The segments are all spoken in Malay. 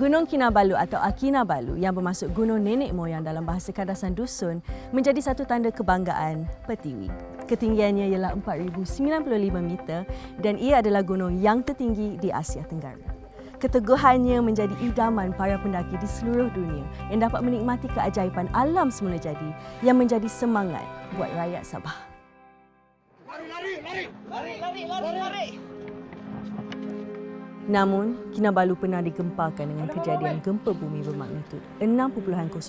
Gunung Kinabalu atau Akinabalu yang bermaksud Gunung Nenek Moyang dalam bahasa Kadasan Dusun menjadi satu tanda kebanggaan Pertiwi. Ketinggiannya ialah 4,095 meter dan ia adalah gunung yang tertinggi di Asia Tenggara. Keteguhannya menjadi idaman para pendaki di seluruh dunia yang dapat menikmati keajaiban alam semula jadi yang menjadi semangat buat rakyat Sabah. Lari! Namun, Kinabalu pernah digempakan dengan kejadian gempa bumi bermagnitud 6.0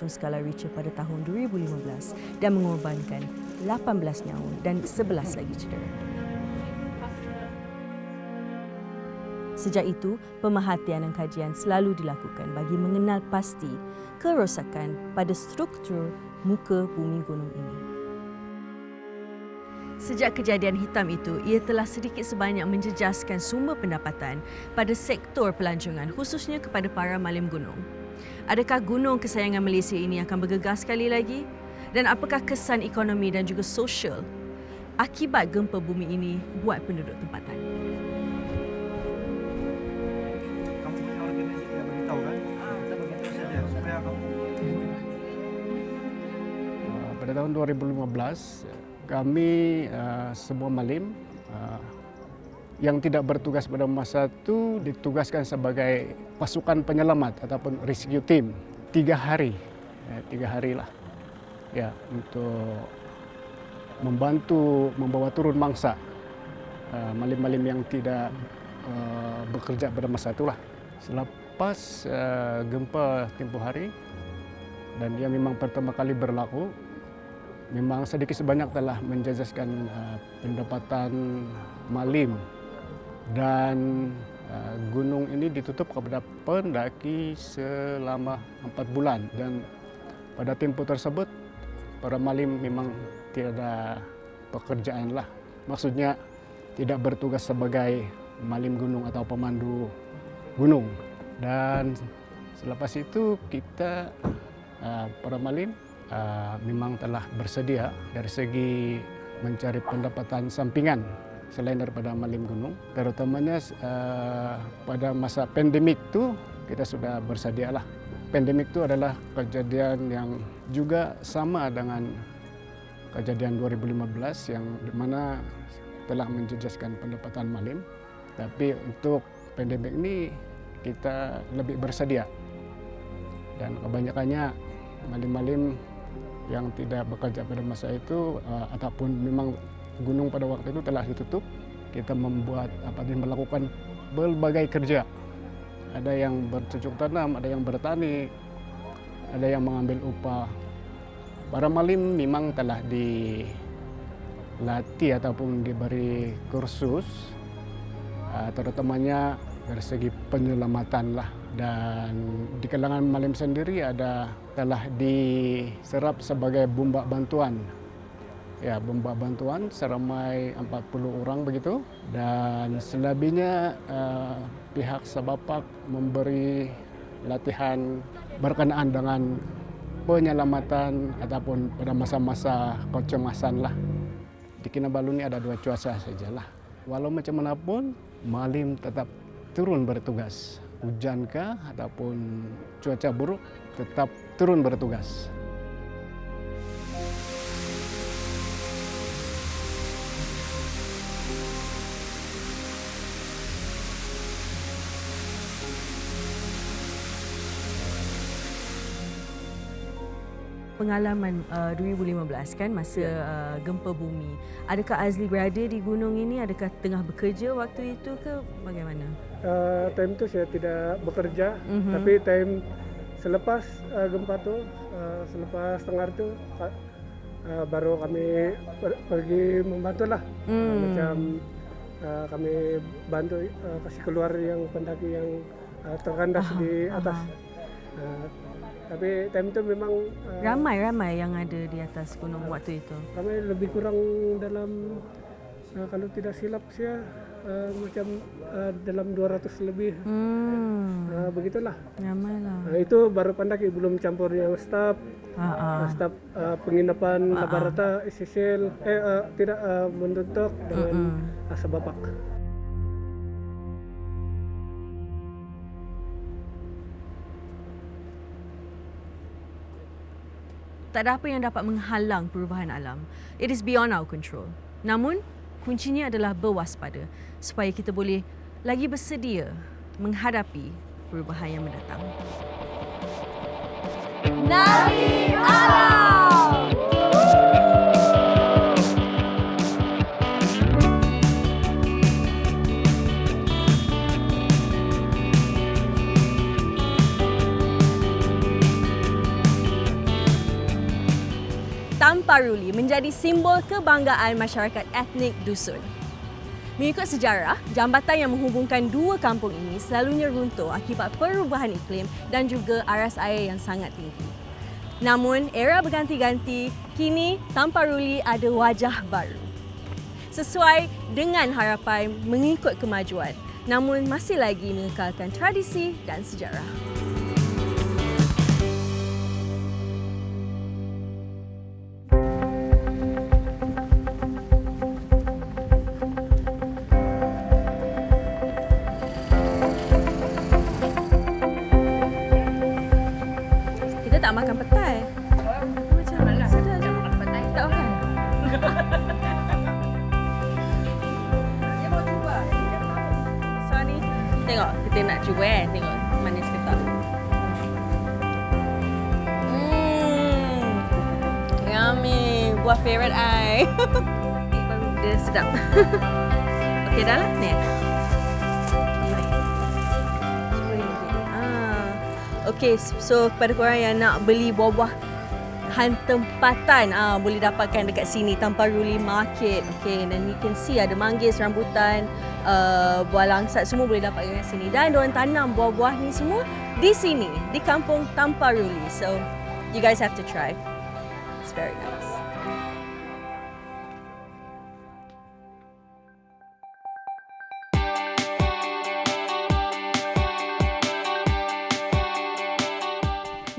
skala Richter pada tahun 2015 dan mengorbankan 18 nyawa dan 11 lagi cedera. Sejak itu, pemerhatian dan kajian selalu dilakukan bagi mengenal pasti kerosakan pada struktur muka bumi gunung ini. Sejak kejadian hitam itu, ia telah sedikit sebanyak menjejaskan sumber pendapatan pada sektor pelancongan khususnya kepada para malim gunung. Adakah gunung kesayangan Malaysia ini akan bergegas sekali lagi? Dan apakah kesan ekonomi dan juga sosial akibat gempa bumi ini buat penduduk tempatan? Kamu punya organisasi yang beritahu kan? Kita beritahu saja supaya kamu. Pada tahun 2015, kami semua malim yang tidak bertugas pada masa itu ditugaskan sebagai pasukan penyelamat ataupun rescue team 3 hari, 3 hari lah, ya, untuk membantu membawa turun mangsa malim-malim yang tidak bekerja pada masa itulah. Selepas gempa tempoh hari dan dia memang pertama kali berlaku, memang sedikit sebanyak telah menjejaskan pendapatan malim dan gunung ini ditutup kepada pendaki selama 4 bulan dan pada tempoh tersebut para malim memang tiada pekerjaan lah. Maksudnya tidak bertugas sebagai malim gunung atau pemandu gunung. Dan selepas itu kita para malim memang telah bersedia dari segi mencari pendapatan sampingan selain daripada malim gunung. Terutamanya pada masa pandemik itu kita sudah bersedia lah. Pandemik itu adalah kejadian yang juga sama dengan kejadian 2015 yang dimana telah menjejaskan pendapatan malim. Tapi untuk pandemik ini kita lebih bersedia dan kebanyakannya malim-malim yang tidak bekerja pada masa itu ataupun memang gunung pada waktu itu telah ditutup, kita melakukan berbagai kerja. Ada yang bercocok tanam, ada yang bertani, ada yang mengambil upah. Para malim memang telah dilatih ataupun diberi kursus, terutamanya dari segi penyelamatan lah. Dan di kalangan malim sendiri telah diserap sebagai bombak bantuan. Ya, bombak bantuan seramai 40 orang begitu. Dan selebihnya pihak Sabapak memberi latihan berkenaan dengan penyelamatan ataupun pada masa-masa kecemasan lah. Di Kinabalu ini ada 2 cuaca sajalah. Walau macam mana pun, malim tetap turun bertugas. Hujankah ataupun cuaca buruk, tetap turun bertugas. Pengalaman 2015 kan masa gempa bumi. Adakah Azli berada di gunung ini? Adakah tengah bekerja waktu itu ke bagaimana? Time itu saya tidak bekerja, tapi time selepas gempa tu, selepas tengah itu baru kami pergi membantu lah. Macam kami bantu kasih keluar yang pendaki yang terkandas di atas. Tapi time itu memang Ramai yang ada di atas gunung waktu itu. ramai, lebih kurang dalam kalau tidak silap saya macam dalam 200 lebih. Begitulah. Ramai lah. Itu baru pandaki, belum campur yang staf staf penginapan Labarata, SSL, tidak Mentuntuk dengan Asabapak. Tak ada apa yang dapat menghalang perubahan alam. It is beyond our control. Namun, kuncinya adalah berwaspada supaya kita boleh lagi bersedia menghadapi perubahan yang mendatang. Nari Alam! Tamparuli menjadi simbol kebanggaan masyarakat etnik dusun. Mengikut sejarah, jambatan yang menghubungkan dua kampung ini selalunya runtuh akibat perubahan iklim dan juga aras air yang sangat tinggi. Namun, era berganti-ganti, kini Tamparuli ada wajah baru. Sesuai dengan harapan mengikut kemajuan, namun masih lagi mengekalkan tradisi dan sejarah. Tak makan petai. Macam mana? Sedar je makan petai. Tak makan. Dia mau cuba. So ni, tengok kita nak cuba tengok manis ke tak. Yummy. Buah favourite I. Baru dia sedap. Okey dah lah. Ni. Okey, so kepada korang yang nak beli buah-buah tempatan, boleh dapatkan dekat sini, Tamparuli Market. Okey, dan you can see ada manggis, rambutan, buah langsat, semua boleh dapatkan kat sini. Dan diorang tanam buah-buah ni semua di sini, di kampung Tamparuli. So, you guys have to try. It's very nice.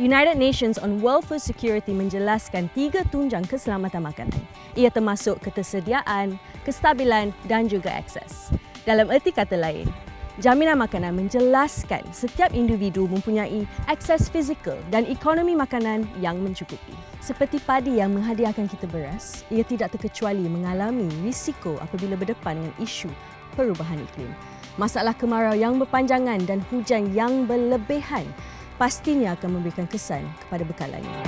United Nations on World Food Security menjelaskan 3 tunjang keselamatan makanan. Ia termasuk ketersediaan, kestabilan dan juga akses. Dalam erti kata lain, jaminan makanan menjelaskan setiap individu mempunyai akses fizikal dan ekonomi makanan yang mencukupi. Seperti padi yang menghadiahkan kita beras, ia tidak terkecuali mengalami risiko apabila berdepan dengan isu perubahan iklim. Masalah kemarau yang berpanjangan dan hujan yang berlebihan pastinya akan memberikan kesan kepada bekalannya.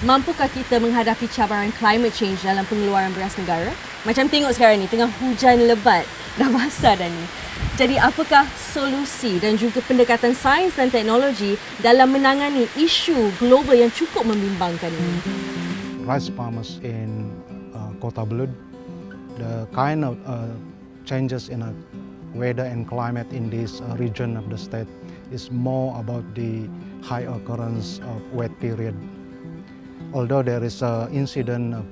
Mampukah kita menghadapi cabaran climate change dalam pengeluaran beras negara? Macam tengok sekarang ni, tengah hujan lebat, dah basah dah ni. Jadi apakah solusi dan juga pendekatan sains dan teknologi dalam menangani isu global yang cukup membimbangkan ini? Rice farmers in Kota Belud, the kind of changes in weather and climate in this region of the state is more about the high occurrence of wet period. Although there is an incident of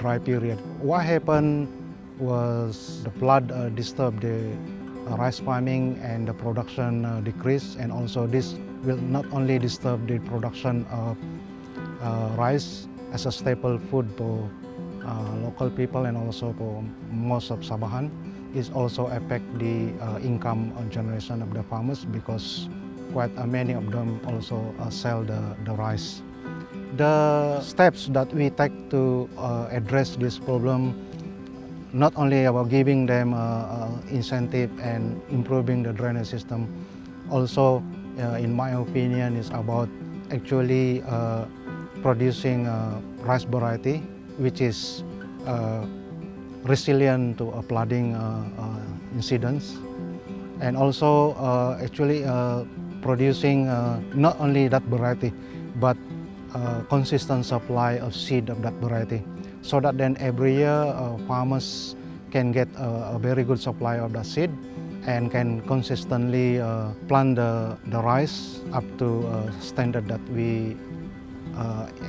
dry period. What happened was the flood disturbed the rice farming and the production decreased, and also this will not only disturb the production of rice as a staple food for local people and also for most of Sabahan, is also affect the income generation of the farmers because quite many of them also sell the rice. The steps that we take to address this problem, not only about giving them incentive and improving the drainage system, also in my opinion is about actually producing rice variety which is resilient to flooding incidents, and also actually producing not only that variety but consistent supply of seed of that variety, so that then every year farmers can get a very good supply of that seed, and can consistently plant the rice up to a standard that we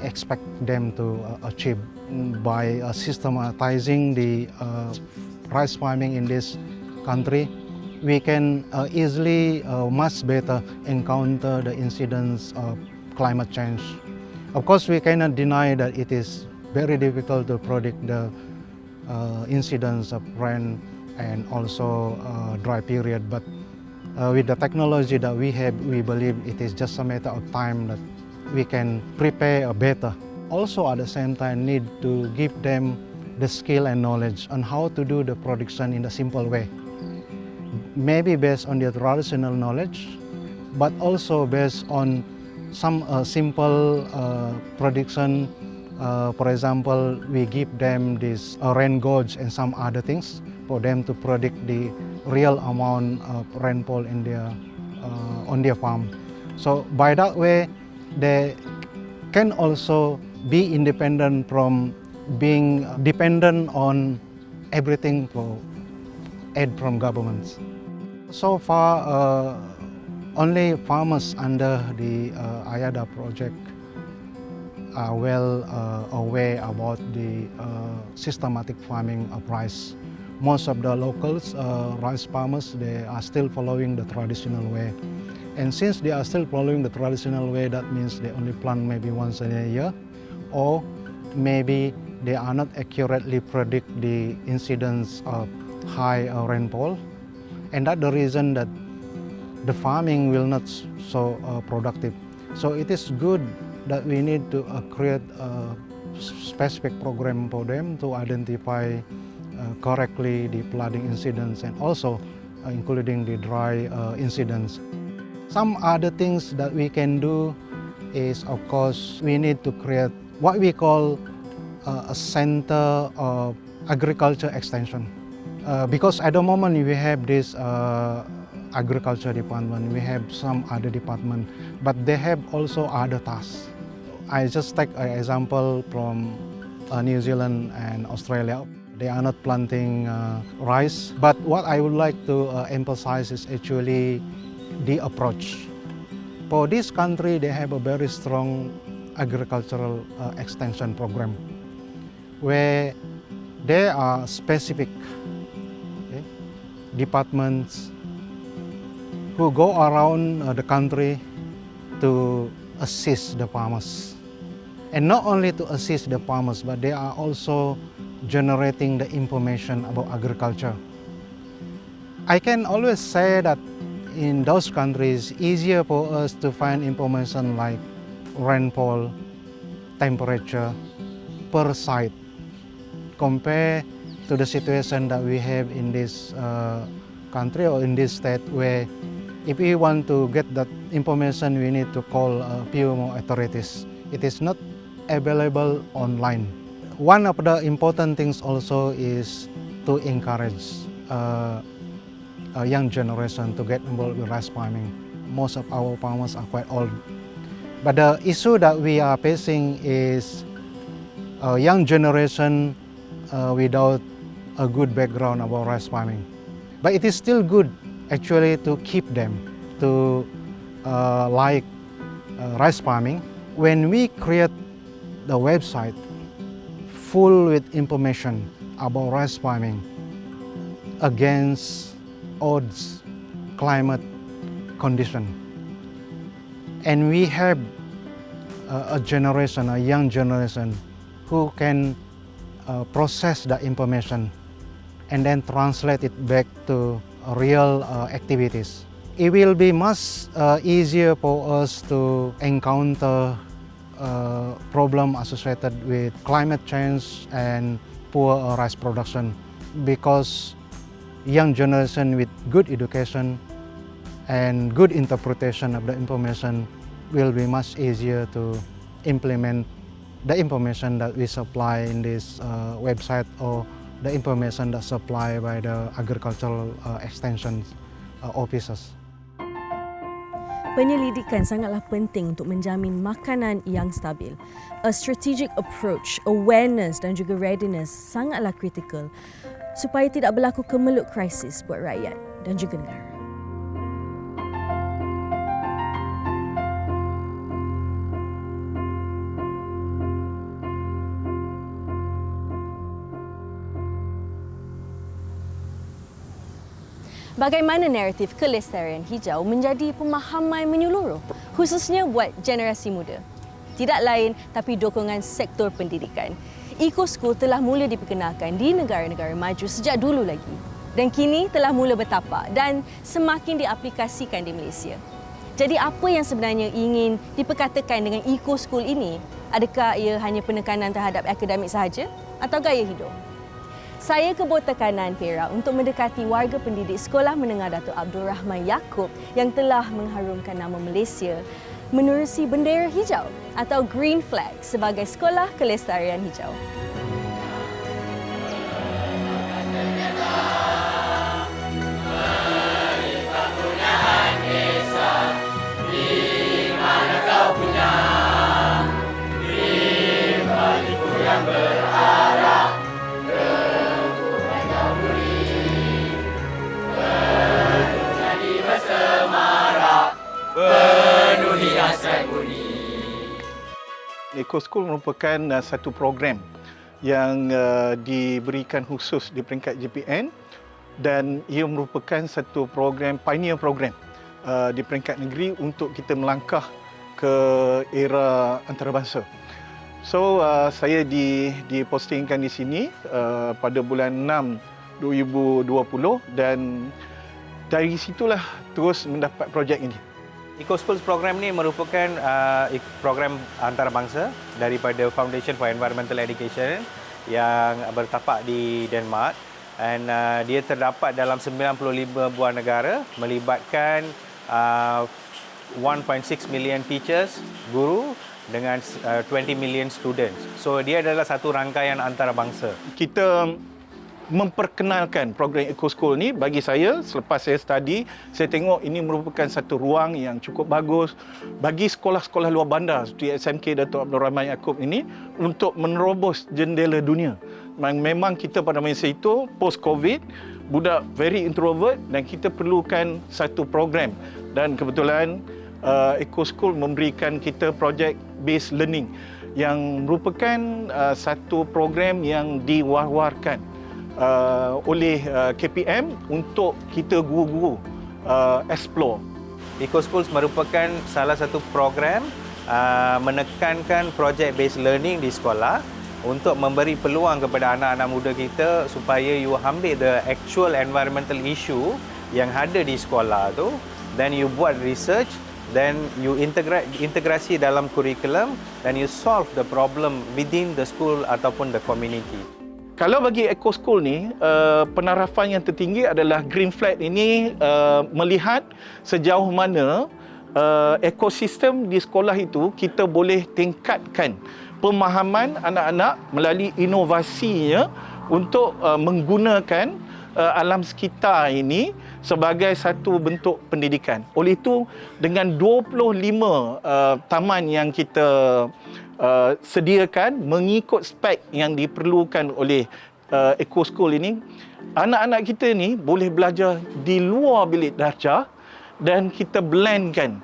expect them to achieve. By systematizing the rice farming in this country, we can easily, much better encounter the incidents of climate change. Of course, we cannot deny that it is very difficult to predict the incidents of rain and also dry period, but with the technology that we have, we believe it is just a matter of time that we can prepare better. Also at the same time need to give them the skill and knowledge on how to do the production in a simple way. Maybe based on their traditional knowledge, but also based on some simple prediction. For example, we give them this rain gauge and some other things for them to predict the real amount of rainfall in their on their farm. So by that way, they can also be independent from being dependent on everything for aid from governments. So far, only farmers under the AYADA project are well aware about the systematic farming of rice. Most of the locals, rice farmers, they are still following the traditional way. And since they are still following the traditional way, that means they only plant maybe once in a year, or maybe they are not accurately predict the incidence of high rainfall. And that's the reason that the farming will not so productive. So it is good that we need to create a specific program for them to identify correctly the flooding incidents and also including the dry incidents. Some other things that we can do is, of course, we need to create what we call a center of agriculture extension. Because at the moment we have this agriculture department, we have some other department, but they have also other tasks. I just take an example from New Zealand and Australia. They are not planting rice, but what I would like to emphasize is actually the approach. For this country, they have a very strong agricultural extension program where there are specific departments who go around the country to assist the farmers. And not only to assist the farmers, but they are also generating the information about agriculture. I can always say that in those countries, it's easier for us to find information like rainfall, temperature per site, compared to the situation that we have in this country or in this state, where if we want to get that information, we need to call a few more authorities. It is not available online. One of the important things also is to encourage a young generation to get involved with rice farming. Most of our farmers are quite old. But the issue that we are facing is a young generation without a good background about rice farming. But it is still good actually to keep them to like rice farming. When we create the website full with information about rice farming against odds climate condition, and we have a generation, a young generation who can process the information and then translate it back to real activities. It will be much easier for us to encounter problem associated with climate change and poor rice production, because young generation with good education and good interpretation of the information will be much easier to implement the information that we supply in this website or the information that's supplied by the agricultural extension officers. Penyelidikan sangatlah penting untuk menjamin makanan yang stabil. A strategic approach, awareness dan juga readiness sangatlah kritikal supaya tidak berlaku kemelut krisis buat rakyat dan juga negara. Bagaimana naratif kelestarian hijau menjadi pemahaman menyeluruh, khususnya buat generasi muda? Tidak lain tapi dukungan sektor pendidikan. Eco-School telah mula diperkenalkan di negara-negara maju sejak dulu lagi dan kini telah mula bertapak dan semakin diaplikasikan di Malaysia. Jadi apa yang sebenarnya ingin diperkatakan dengan Eco-School ini? Adakah ia hanya penekanan terhadap akademik sahaja atau gaya hidup? Saya kebut tekanan Perak untuk mendekati warga pendidik Sekolah Menengah Datuk Abdul Rahman Yaakob yang telah mengharumkan nama Malaysia menerusi bendera hijau atau Green Flag sebagai Sekolah Kelestarian Hijau. Eco-School merupakan satu program yang diberikan khusus di peringkat JPN dan ia merupakan satu program, pioneer program di peringkat negeri untuk kita melangkah ke era antarabangsa. So, saya dipostingkan di sini pada bulan 6 2020 dan dari situlah terus mendapat projek ini. Eco-Schools program ini merupakan program antarabangsa daripada Foundation for Environmental Education yang bertapak di Denmark dan dia terdapat dalam 95 buah negara melibatkan 1.6 million teachers, guru dengan 20 million students. So dia adalah satu rangkaian antarabangsa. Kita memperkenalkan program Eco-School ni bagi saya selepas saya study, saya tengok ini merupakan satu ruang yang cukup bagus bagi sekolah-sekolah luar bandar seperti SMK Datuk Abdul Rahman Yaakob ini untuk menerobos jendela dunia. Memang kita pada masa itu post COVID, budak very introvert dan kita perlukan satu program dan kebetulan Eco-School memberikan kita project based learning yang merupakan satu program yang diwar-warkan oleh KPM untuk kita guru-guru explore. Eco-Schools merupakan salah satu program menekankan project based learning di sekolah untuk memberi peluang kepada anak-anak muda kita supaya you ambil the actual environmental issue yang ada di sekolah tu, then you buat research, then you integrasi dalam kurikulum dan you solve the problem within the school ataupun the community. Kalau bagi Eco-School ni, penarafan yang tertinggi adalah Green Flag ini melihat sejauh mana ekosistem di sekolah itu kita boleh tingkatkan pemahaman anak-anak melalui inovasinya untuk menggunakan alam sekitar ini sebagai satu bentuk pendidikan. Oleh itu, dengan 25 taman yang kita sediakan mengikut spek yang diperlukan oleh Eco-School ini, anak-anak kita ni boleh belajar di luar bilik darjah dan kita blendkan,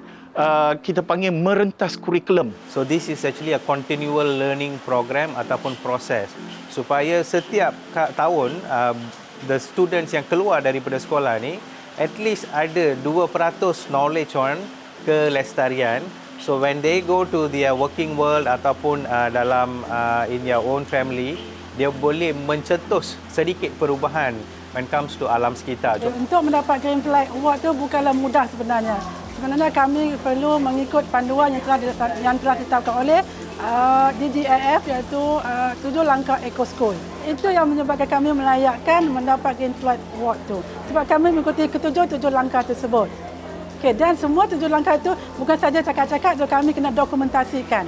kita panggil merentas kurikulum. So this is actually a continual learning program ataupun proses supaya setiap tahun the students yang keluar daripada sekolah ni at least ada 2% knowledge on kelestarian. So when they go to their working world ataupun dalam in their own family, dia boleh mencetus sedikit perubahan when comes to alam sekitar. Untuk mendapat Green Flag Award tu bukanlah mudah sebenarnya. Sebenarnya kami perlu mengikut panduan yang telah ditetapkan oleh DGAF iaitu 7 langkah Eco-School. Itu yang menyebabkan kami melayakkan mendapat Green Flag Award tu. Sebab kami mengikuti ketujuh langkah tersebut. Okay, dan semua 7 langkah itu bukan saja cakap-cakap, so kami kena dokumentasikan.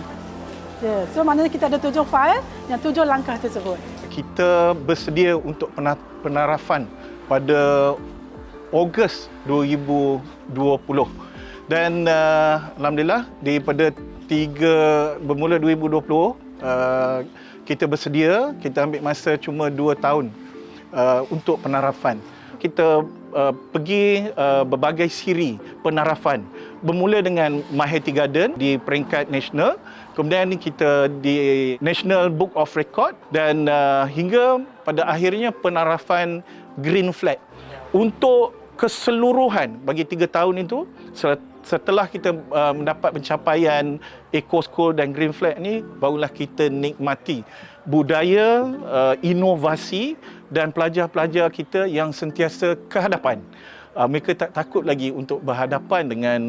Yeah. So maknanya kita ada 7 file yang 7 langkah tersebut. Kita bersedia untuk penarafan pada Ogos 2020 dan alhamdulillah daripada bermula 2020 kita bersedia, kita ambil masa cuma 2 tahun untuk penarafan. Kita pergi berbagai siri penarafan. Bermula dengan Mahathir Garden di peringkat nasional, kemudian kita di National Book of Record dan hingga pada akhirnya penarafan Green Flag. Untuk keseluruhan bagi 3 tahun itu, setelah kita mendapat pencapaian Eco School dan Green Flag ni, barulah kita nikmati budaya, inovasi dan pelajar-pelajar kita yang sentiasa ke hadapan. Mereka tak takut lagi untuk berhadapan dengan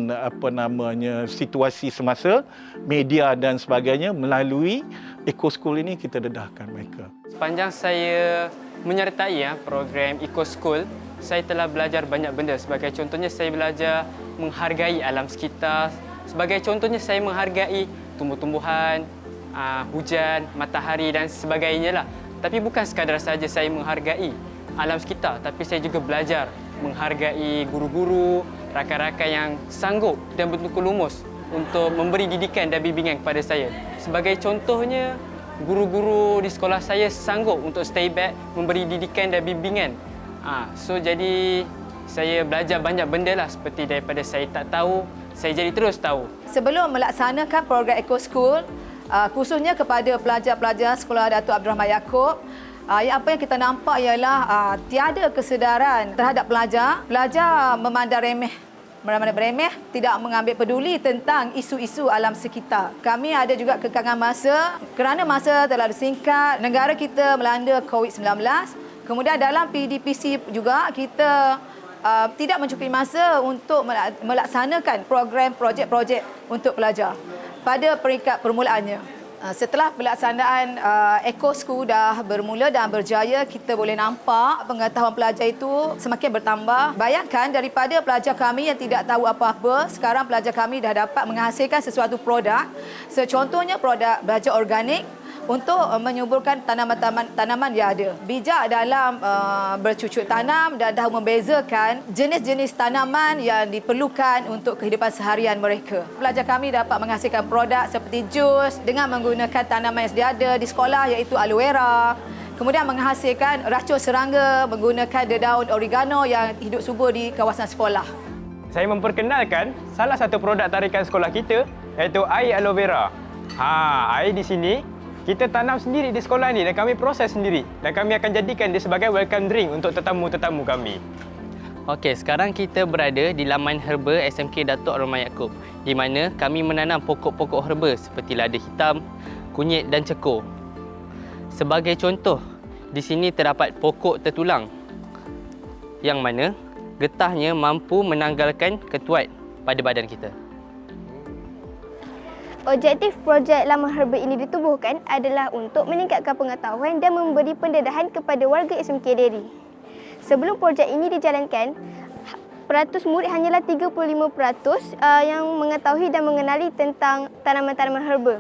situasi semasa, media dan sebagainya. Melalui Eco School ini kita dedahkan mereka. Sepanjang saya menyertai program Eco School, saya telah belajar banyak benda. Sebagai contohnya, saya belajar menghargai alam sekitar. Sebagai contohnya, saya menghargai tumbuh-tumbuhan, hujan, matahari dan sebagainya lah. Tapi bukan sekadar saja saya menghargai alam sekitar, tapi saya juga belajar menghargai guru-guru, rakan-rakan yang sanggup dan betul-betul lumus untuk memberi didikan dan bimbingan kepada saya. Sebagai contohnya, guru-guru di sekolah saya sanggup untuk stay back, memberi didikan dan bimbingan. Jadi saya belajar banyak benda lah, seperti daripada saya tak tahu, saya jadi terus tahu. Sebelum melaksanakan program Eco School, khususnya kepada pelajar-pelajar Sekolah Datuk Abdul Rahman Yaakob, apa yang kita nampak ialah tiada kesedaran terhadap pelajar. Pelajar memandang remeh, tidak mengambil peduli tentang isu-isu alam sekitar. Kami ada juga kekangan masa, kerana masa terlalu singkat, negara kita melanda COVID-19. Kemudian dalam PDPC juga kita tidak mencukupi masa untuk melaksanakan program projek-projek untuk pelajar pada peringkat permulaannya. Setelah pelaksanaan Eco School dah bermula dan berjaya, kita boleh nampak pengetahuan pelajar itu semakin bertambah. Bayangkan daripada pelajar kami yang tidak tahu apa-apa, sekarang pelajar kami dah dapat menghasilkan sesuatu produk. Contohnya produk belajar organik untuk menyuburkan tanaman yang ada. Bijak dalam bercucuk tanam dan dah membezakan jenis-jenis tanaman yang diperlukan untuk kehidupan seharian mereka. Pelajar kami dapat menghasilkan produk seperti jus dengan menggunakan tanaman yang sedia ada di sekolah, iaitu aloe vera. Kemudian menghasilkan racun serangga menggunakan dedaun oregano yang hidup subur di kawasan sekolah. Saya memperkenalkan salah satu produk tarikan sekolah kita, iaitu air aloe vera. Air di sini kita tanam sendiri di sekolah ni dan kami proses sendiri, dan kami akan jadikan dia sebagai welcome drink untuk tetamu-tetamu kami. Okey, sekarang kita berada di Laman Herba SMK Datuk Rahman Yaakob, di mana kami menanam pokok-pokok herba seperti lada hitam, kunyit dan cekor. Sebagai contoh, di sini terdapat pokok tertulang yang mana getahnya mampu menanggalkan ketuat pada badan kita. Objektif projek Laman Herba ini ditubuhkan adalah untuk meningkatkan pengetahuan dan memberi pendedahan kepada warga SMK Deri. Sebelum projek ini dijalankan, peratus murid hanyalah 35% yang mengetahui dan mengenali tentang tanaman-tanaman herba.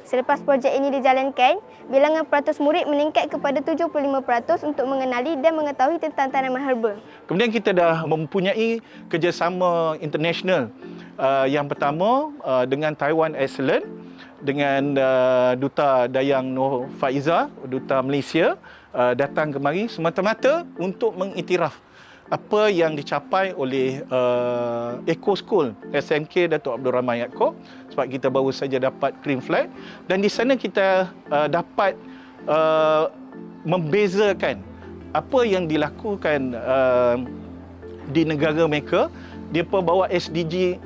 Selepas projek ini dijalankan, bilangan peratus murid meningkat kepada 75% untuk mengenali dan mengetahui tentang tanaman herba. Kemudian kita dah mempunyai kerjasama international. Yang pertama dengan Taiwan Excellent, dengan Duta Dayang Nur Faiza, Duta Malaysia, datang kemari semata-mata untuk mengiktiraf apa yang dicapai oleh Eco School SMK Datuk Abdul Rahman Yaakob, sebab kita baru saja dapat Green Flag, dan di sana kita dapat membezakan apa yang dilakukan di negara mereka. Dia bawa SDG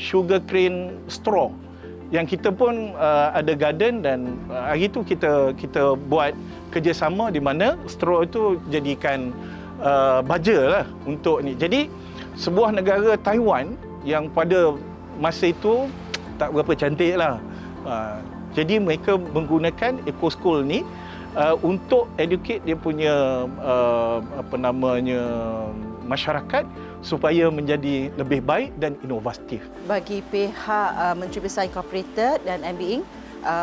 sugar cane straw, yang kita pun ada garden, dan hari itu kita buat kerjasama di mana straw itu jadikan baja lah untuk ni. Jadi sebuah negara Taiwan yang pada masa itu tak berapa cantik lah. Jadi mereka menggunakan Eco School ni untuk educate dia punya masyarakat supaya menjadi lebih baik dan inovatif. Bagi pihak Menteri Besar Incorporated dan MB Inc,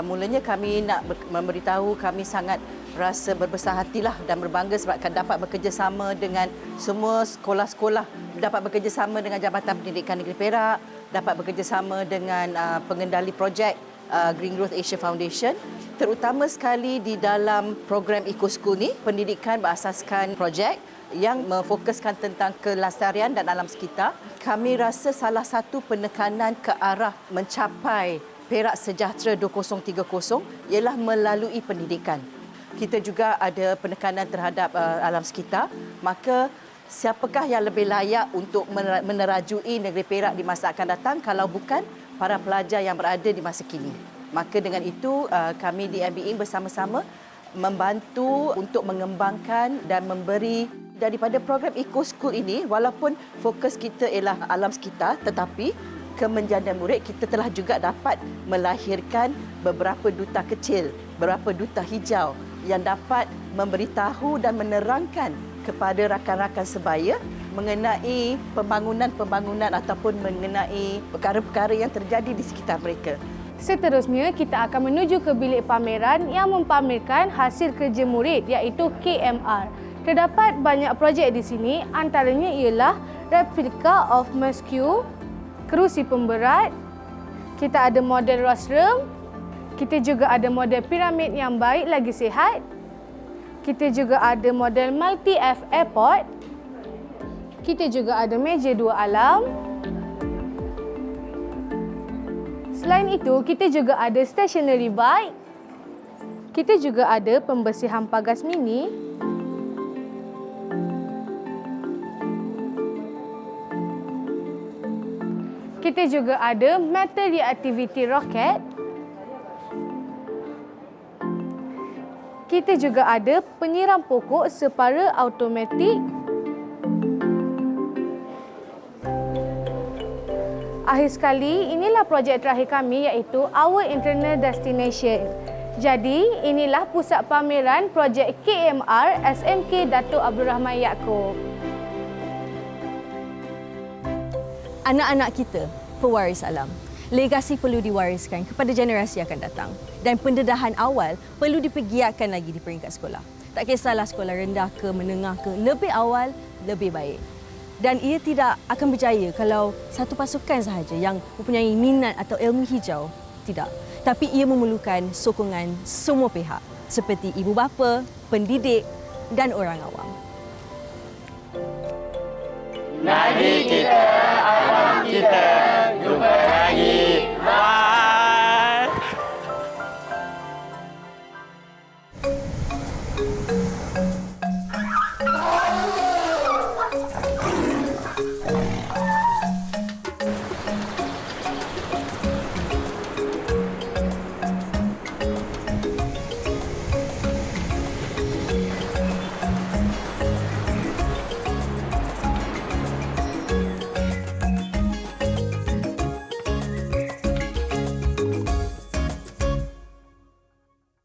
mulanya kami nak memberitahu kami sangat rasa berbesar hatilah dan berbangga sebab dapat bekerjasama dengan semua sekolah-sekolah, dapat bekerjasama dengan Jabatan Pendidikan Negeri Perak, dapat bekerjasama dengan pengendali projek Green Growth Asia Foundation, terutama sekali di dalam program Eco School ni. Pendidikan berasaskan projek yang memfokuskan tentang kelestarian dan alam sekitar. Kami rasa salah satu penekanan ke arah mencapai Perak Sejahtera 2030 ialah melalui pendidikan. Kita juga ada penekanan terhadap alam sekitar, maka siapakah yang lebih layak untuk menerajui negeri Perak di masa akan datang kalau bukan para pelajar yang berada di masa kini. Maka dengan itu kami di MBING bersama-sama membantu untuk mengembangkan dan memberi daripada program Eco School ini, walaupun fokus kita ialah alam sekitar, tetapi kemenjadian murid kita telah juga dapat melahirkan beberapa duta kecil, beberapa duta hijau yang dapat memberitahu dan menerangkan kepada rakan-rakan sebaya mengenai pembangunan-pembangunan ataupun mengenai perkara-perkara yang terjadi di sekitar mereka. Seterusnya, kita akan menuju ke bilik pameran yang mempamerkan hasil kerja murid iaitu KMR. Terdapat banyak projek di sini, antaranya ialah replika of Mosque, kerusi pemberat, kita ada model rostrum, kita juga ada model piramid yang baik lagi sihat, kita juga ada model multi-F airport, kita juga ada meja dua alam. Selain itu, kita juga ada stationary bike. Kita juga ada pembersihan pagas mini. Kita juga ada metal reactivity rocket. Kita juga ada penyiram pokok separa automatik. Akhir sekali, inilah projek terakhir kami iaitu Our Internal Destination. Jadi, inilah pusat pameran projek KMR SMK Dato' Abdul Rahman Yaakob. Anak-anak kita, pewaris alam. Legasi perlu diwariskan kepada generasi akan datang. Dan pendedahan awal perlu dipergiatkan lagi di peringkat sekolah. Tak kisahlah sekolah rendah ke menengah ke, lebih awal, lebih baik. Dan ia tidak akan berjaya kalau satu pasukan sahaja yang mempunyai minat atau ilmu hijau. Tidak. Tapi ia memerlukan sokongan semua pihak seperti ibu bapa, pendidik dan orang awam. Nadi kita, alam kita.